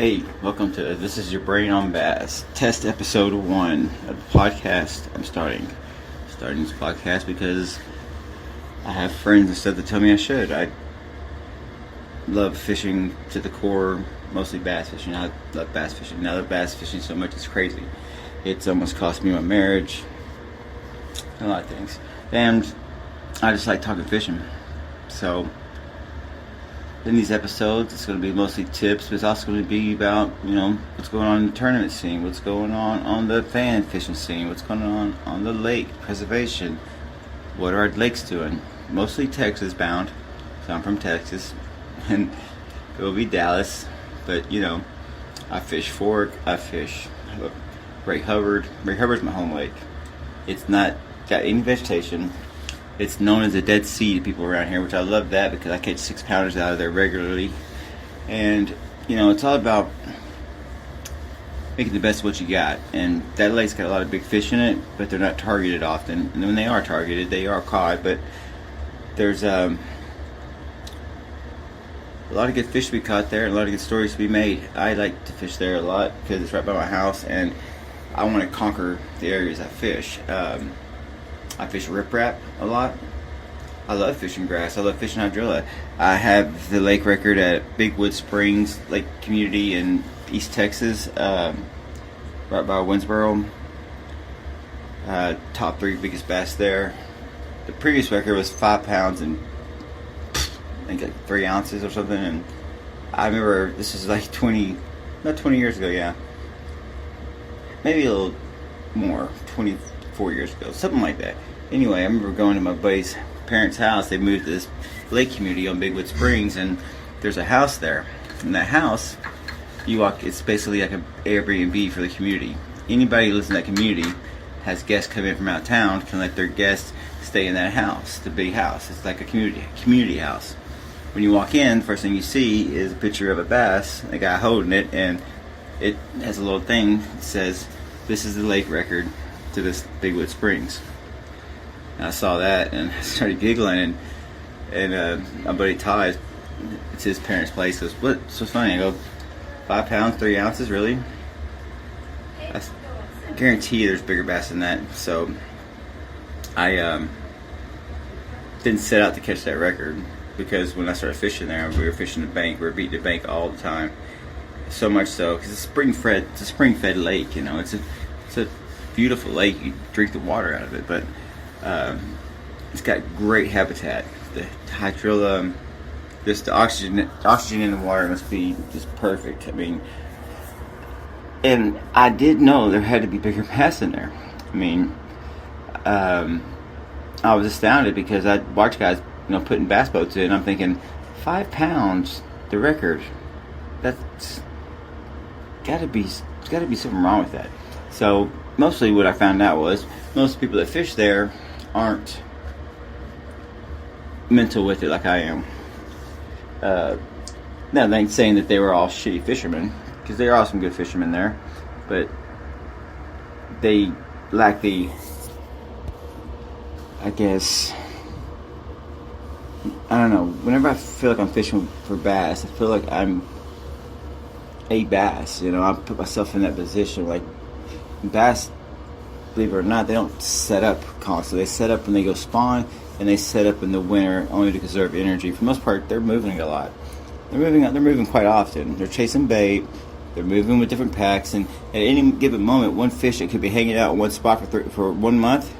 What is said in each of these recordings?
Hey, welcome to This Is Your Brain on Bass, test episode 1 of the podcast. I'm starting this podcast because I have friends and stuff that tell me I should. I love fishing to the core, mostly bass fishing. I love bass fishing. I love bass fishing so much it's crazy. It's almost cost me my marriage, a lot of things. And I just like talking fishing. So in these episodes, it's going to be mostly tips, but it's also going to be about, what's going on in the tournament scene, what's going on the fan fishing scene, what's going on the lake preservation, what are our lakes doing. Mostly Texas bound, so I'm from Texas, and it will be Dallas, but, I fish Fork, I fish Ray Hubbard. Ray Hubbard's my home lake. It's not got any vegetation. It's known as a Dead Sea to people around here, which I love that because I catch 6-pounders out of there regularly. And, it's all about making the best of what you got. And that lake's got a lot of big fish in it, but they're not targeted often. And when they are targeted, they are caught. But there's a lot of good fish to be caught there and a lot of good stories to be made. I like to fish there a lot because it's right by my house, and I want to conquer the areas I fish. I fish riprap a lot. I love fishing grass. I love fishing hydrilla. I have the lake record at Bigwood Springs Lake Community in East Texas, right by Winsboro. Top 3 biggest bass there. The previous record was 5 pounds and I think like 3 ounces or something. And I remember this is like 20 years ago, yeah. Maybe a little more, 24 years ago, something like that. Anyway, I remember going to my buddy's parents' house. They moved to this lake community on Bigwood Springs, and there's a house there. In that house, you walk. It's basically like an Airbnb for the community. Anybody who lives in that community has guests come in from out of town, can let their guests stay in that house, the big house. It's like a community house. When you walk in, the first thing you see is a picture of a bass, a guy holding it, and it has a little thing that says, "This is the lake record to this Bigwood Springs." And I saw that and I started giggling, and my buddy Todd, it's his parents' place, goes, "What's so funny?" I go, 5 pounds, 3 ounces, really? I guarantee you there's bigger bass than that. So I didn't set out to catch that record, because when I started fishing there, we were fishing the bank. We were beating the bank all the time. So much so, because it's a spring-fed lake, it's a beautiful lake. You drink the water out of it, but it's got great habitat. The hydrilla, just the oxygen in the water must be just perfect. I mean, and I did know there had to be bigger bass in there. I mean, I was astounded because I watched guys, putting bass boats in. I'm thinking, 5 pounds, the record. That's gotta be something wrong with that. So mostly what I found out was most people that fish there aren't mental with it like I am. Now, they ain't saying that they were all shitty fishermen, because there are some good fishermen there, but they lack the, I guess, I don't know, whenever I feel like I'm fishing for bass, I feel like I'm a bass. I put myself in that position. Like, bass, believe it or not, they don't set up constantly. They set up when they go spawn, and they set up in the winter only to conserve energy. For the most part, they're moving a lot. They're moving quite often. They're chasing bait. They're moving with different packs, and at any given moment, one fish that could be hanging out in one spot for 1 month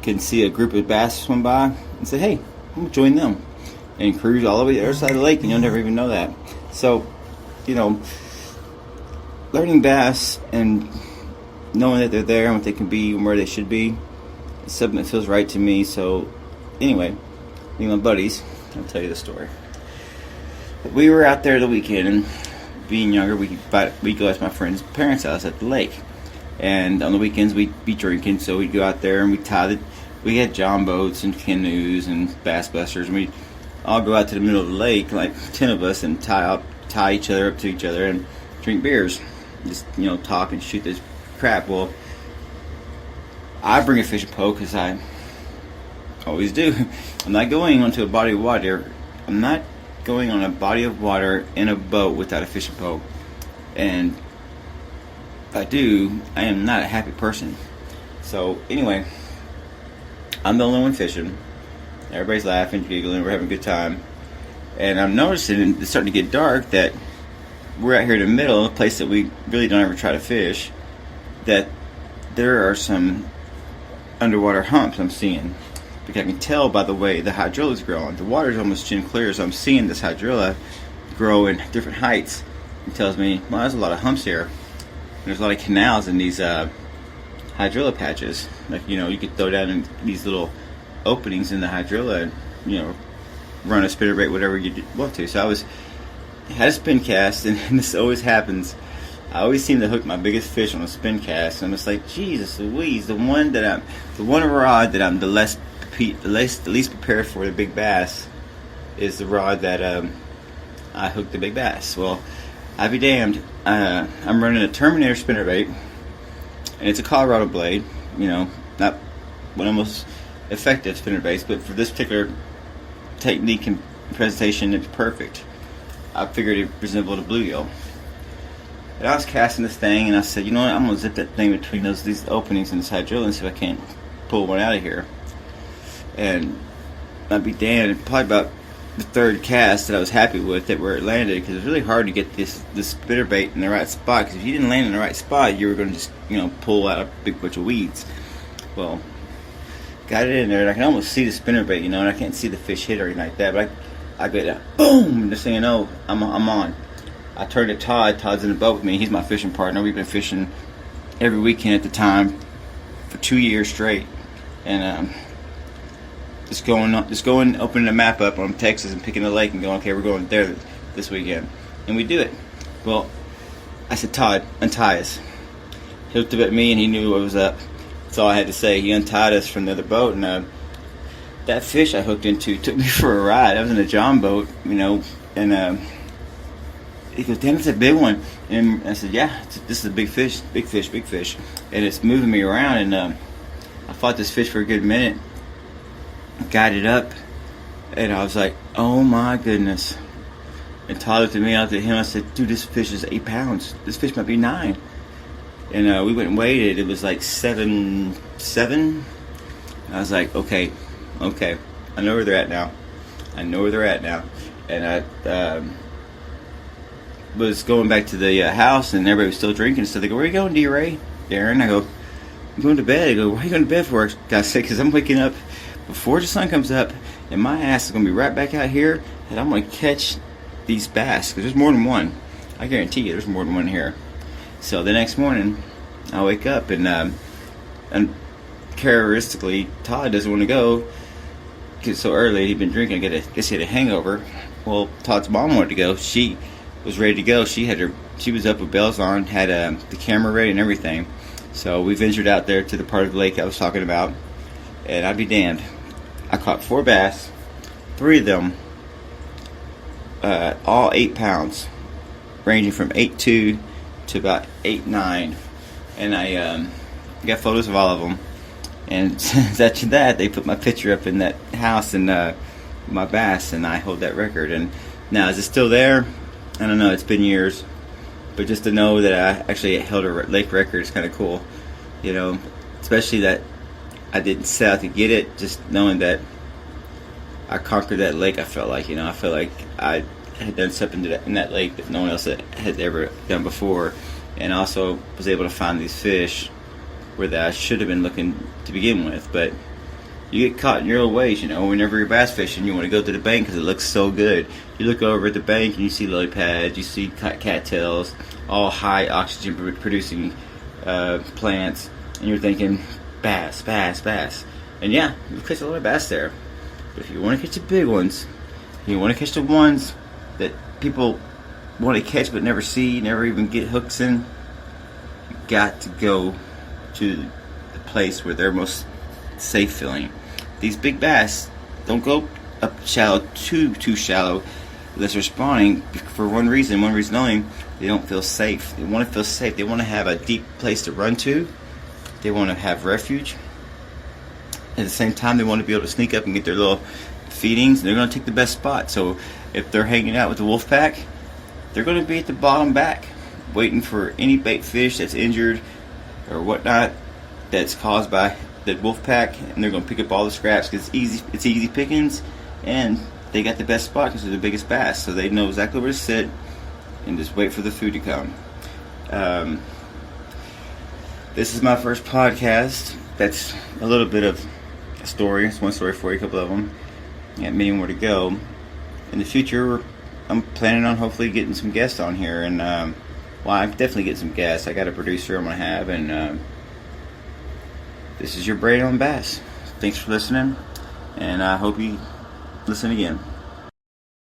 can see a group of bass swim by and say, "Hey, I'm gonna join them," and cruise all the way to the other side of the lake, and you'll never even know that. So, learning bass and knowing that they're there and what they can be and where they should be is something that feels right to me. So anyway, me and my buddies, I'll tell you the story. We were out there the weekend, and being younger, we go at my friend's parents' house at the lake. And on the weekends, we'd be drinking, so we'd go out there and we had john boats and canoes and bass busters, and we'd all go out to the middle of the lake, like 10 of us, and tie each other up to each other and drink beers. Just, talk and shoot this crap. Well, I bring a fishing pole because I always do. I'm not going onto a body of water. I'm not going on a body of water in a boat without a fishing pole. And if I do, I am not a happy person. So anyway, I'm the only one fishing. Everybody's laughing, giggling, we're having a good time. And I'm noticing it's starting to get dark that we're out here in the middle, a place that we really don't ever try to fish, that there are some underwater humps I'm seeing. Because I can tell by the way the hydrilla is growing. The water is almost chin clear, so I'm seeing this hydrilla grow in different heights. It tells me, well, there's a lot of humps here. There's a lot of canals in these hydrilla patches. Like, you know, you could throw down in these little openings in the hydrilla and, you know, run a spinnerbait, whatever you want to. So I had a spin cast, and this always happens. I always seem to hook my biggest fish on a spin cast. And I'm just like, Jesus Louise, the one rod that I'm the least prepared for, the big bass, is the rod that I hooked the big bass. Well, I'd be damned. I'm running a Terminator spinnerbait, and it's a Colorado blade. You know, not one of the most effective spinnerbaits, but for this particular technique and presentation, it's perfect. I figured it resembled a bluegill. And I was casting this thing, and I said, you know what, I'm going to zip that thing between these openings in this hydrilla and see if I can't pull one out of here. And I'd be damned, probably about the third cast that I was happy with it where it landed, because it's really hard to get this spinnerbait in the right spot, because if you didn't land in the right spot, you were going to just, you know, pull out a big bunch of weeds. Well, got it in there, and I can almost see the spinnerbait, you know, and I can't see the fish hit or anything like that, but I get that, boom, just so you know, I'm on. I turned to Todd. Todd's in the boat with me. He's my fishing partner. We've been fishing every weekend at the time for 2 years straight, and just going, opening the map up on Texas and picking a lake and going, okay, we're going there this weekend, and we do it. Well, I said, Todd, untie us. He looked up at me and he knew what was up. That's all I had to say. He untied us from the other boat, and that fish I hooked into took me for a ride. I was in a John boat, you know, and he goes, damn, it's a big one. And I said, yeah, this is a big fish, and it's moving me around. And I fought this fish for a good minute, got it up, and I was like, oh my goodness. And Todd looked at me, I looked at him, I said, dude, this fish is 8 pounds. This fish might be 9. And we went and weighed it. It was like 7. I was like, okay, I know where they're at now. And I was going back to the house, and everybody was still drinking. So they go, where are you going, D-Ray? Darren? I go, I'm going to bed. They go, why are you going to bed for? I said, because I'm waking up before the sun comes up, and my ass is going to be right back out here, and I'm going to catch these bass, because there's more than one. I guarantee you there's more than one here. So the next morning, I wake up, and characteristically, Todd doesn't want to go because so early. He'd been drinking. I guess he had a hangover. Well, Todd's mom wanted to go. She was ready to go. She was up with bells on, had the camera ready and everything. So we ventured out there to the part of the lake I was talking about, and I'd be damned. I caught 4 bass, 3 of them, all 8 pounds, ranging from 8.2 to about 8.9, and I got photos of all of them. And since after that, they put my picture up in that house and my bass, and I hold that record. And now, is it still there? I don't know. It's been years, but just to know that I actually held a lake record is kind of cool, you know. Especially that I didn't set out to get it. Just knowing that I conquered that lake, I felt like I had done something in that lake that no one else had ever done before, and also was able to find these fish where that I should have been looking to begin with. But you get caught in your own ways, you know. Whenever you're bass fishing, you want to go to the bank because it looks so good. You look over at the bank and you see lily pads, you see cattails, all high oxygen producing plants, and you're thinking bass. And yeah, you catch a lot of bass there. But if you want to catch the big ones, you want to catch the ones that people want to catch but never see, never even get hooks in, you got to go to the place where they're most safe feeling. These big bass don't go up shallow, too shallow, unless they're spawning for one reason only. They don't feel safe. They want to feel safe. They want to have a deep place to run to. They want to have refuge. At the same time, they want to be able to sneak up and get their little feedings. And they're going to take the best spot. So if they're hanging out with the wolf pack, they're going to be at the bottom back. waiting for any bait fish that's injured or whatnot that's caused by the wolf pack, and they're going to pick up all the scraps because it's easy pickings, and they got the best spot because they're the biggest bass, so they know exactly where to sit and just wait for the food to come. This is my first podcast. That's a little bit of a story. It's one story for you, a couple of them. Got many more to go. In the future, I'm planning on hopefully getting some guests on here, and I can definitely get some guests. I got a producer I'm going to have, and this is your Brain on Bass. Thanks for listening, and I hope you listen again.